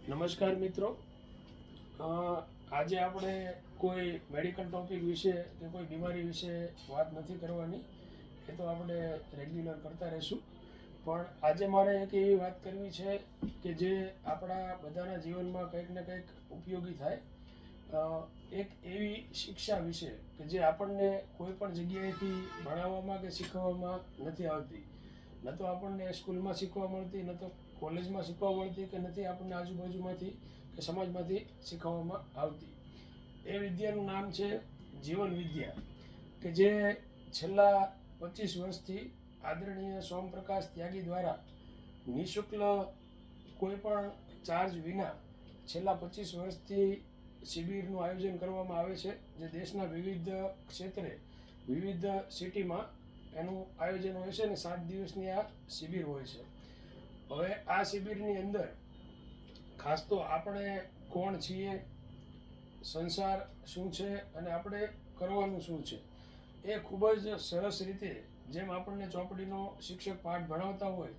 નમસ્કાર મિત્રો, આજે આપણે કોઈ મેડિકલ ટોપિક વિશે કે કોઈ બીમારી વિશે વાત નથી કરવાની. એ તો આપણે રેગ્યુલર કરતા રહીશું. પણ આજે મારે એક એવી વાત કરવી છે કે જે આપણા બધાના જીવનમાં કંઈક ને કંઈક ઉપયોગી થાય. એક એવી શિક્ષા વિશે કે જે આપણને કોઈ પણ જગ્યાએથી ભણાવવામાં કે શીખવવામાં નથી આવતી. ન તો આપણને સ્કૂલમાં શીખવા મળતી, ન તો કોલેજમાં શીખવા મળતી, કે નથી આપણને આજુબાજુમાંથી કે સમાજમાંથી શીખવવામાં આવતી. એ વિદ્યાનું નામ છે જીવન વિદ્યા, કે જે છેલ્લા 25 વર્ષથી આદરણીય સોમપ્રકાશ ત્યાગી દ્વારા નિઃશુલ્ક કોઈ પણ ચાર્જ વિના છેલ્લા 25 વર્ષથી શિબિરનું આયોજન કરવામાં આવે છે, જે દેશના વિવિધ ક્ષેત્રે વિવિધ સિટીમાં એનું આયોજન હોય છે અને 7 દિવસની આ શિબિર હોય છે. હવે આ શિબિરની અંદર ખાસ તો આપણે કોણ છીએ, સંસાર શું છે અને આપણે કરવાનું શું છે, એ ખૂબ જ સરસ રીતે જેમ આપણને ચોપડીનો શિક્ષક પાઠ ભણાવતા હોય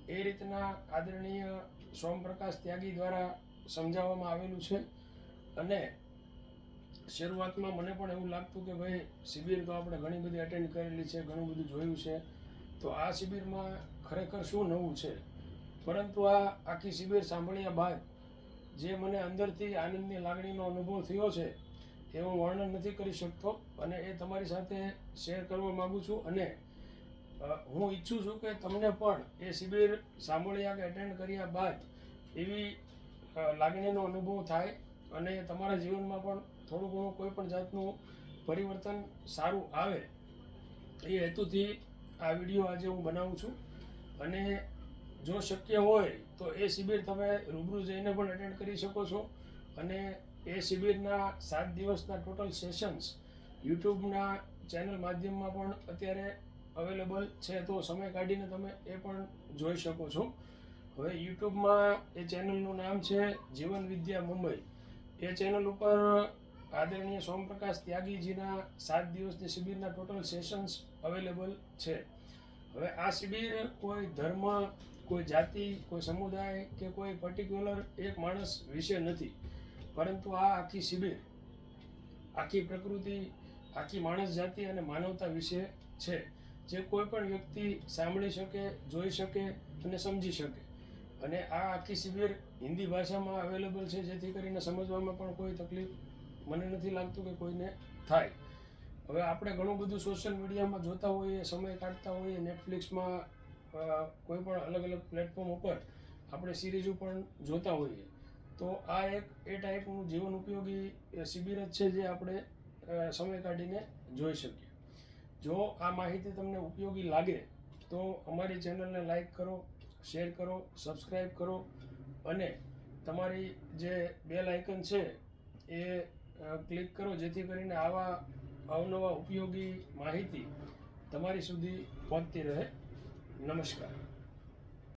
એ રીતના આદરણીય સોમપ્રકાશ ત્યાગી દ્વારા સમજાવવામાં આવેલું છે. અને શરૂઆતમાં મને પણ એવું લાગતું કે ભાઈ શિબિર તો આપણે ઘણી બધી અટેન્ડ કરેલી છે, ઘણું બધું જોયું છે, તો આ શિબિરમાં ખરેખર શું નવું છે. પરંતુ આ આખી શિબિર સાંભળ્યા બાદ જે મને અંદરથી આનંદની લાગણીનો અનુભવ થયો છે એ હું વર્ણન નથી કરી શકતો, અને એ તમારી સાથે શેર કરવા માગું છું. અને હું ઈચ્છું છું કે તમને પણ એ શિબિર સાંભળ્યા કે એટેન્ડ કર્યા બાદ એવી લાગણીનો અનુભવ થાય અને તમારા જીવનમાં પણ થોડું ઘણું કોઈ પણ જાતનું પરિવર્તન સારું આવે, એ હેતુથી આ વિડીયો આજે હું બનાવું છું. અને જો શક્ય હોય તો એ શિબિર તમે રૂબરૂ જઈને પણ એટેન્ડ કરી શકો છો. અને એ શિબિરના 7 દિવસના ટોટલ સેશન્સ યુટ્યુબના ચેનલ માધ્યમમાં પણ અત્યારે અવેલેબલ છે, તો સમય કાઢીને તમે એ પણ જોઈ શકો છો. હવે યુટ્યુબમાં એ ચેનલનું નામ છે જીવન વિદ્યા મુંબઈ. એ ચેનલ ઉપર આદરણીય સોમપ્રકાશ ત્યાગીજીના 7 દિવસની શિબિરના ટોટલ સેશન્સ અવેલેબલ છે. હવે આ શિબિર કોઈ ધર્મ, કોઈ જાતિ, કોઈ સમુદાય કે કોઈ પર્ટિક્યુલર એક માણસ વિશે નથી, પરંતુ આ આખી શિબિર આખી પ્રકૃતિ, આખી માણસ જાતિ અને માનવતા વિશે છે, જે કોઈ પણ વ્યક્તિ સાંભળી શકે, જોઈ શકે અને સમજી શકે. અને આ આખી શિબિર હિન્દી ભાષામાં અવેલેબલ છે, જેથી કરીને સમજવામાં પણ કોઈ તકલીફ મને નથી લાગતું કે કોઈને થાય. હવે આપણે ઘણું બધું સોશિયલ મીડિયામાં જોતા હોઈએ, સમય કાઢતા હોઈએ, નેટફ્લિક્સમાં કોઈ પણ અલગ અલગ પ્લેટફોર્મ ઉપર આપણે સિરીઝો પણ જોતા હોઈએ. તો આ એક એ ટાઈપનું જીવન ઉપયોગી શિબિર જ છે, જે આપણે સમય કાઢીને જોઈ શકીએ. જો આ માહિતી તમને ઉપયોગી લાગે તો અમારી ચેનલને લાઈક કરો, શેર કરો, સબસ્ક્રાઈબ કરો અને તમારી જે બેલ આઇકન છે એ ક્લિક કરો, જેથી કરીને આવા અવનવા ઉપયોગી માહિતી તમારી સુધી પહોંચતી રહે. નમસ્કાર.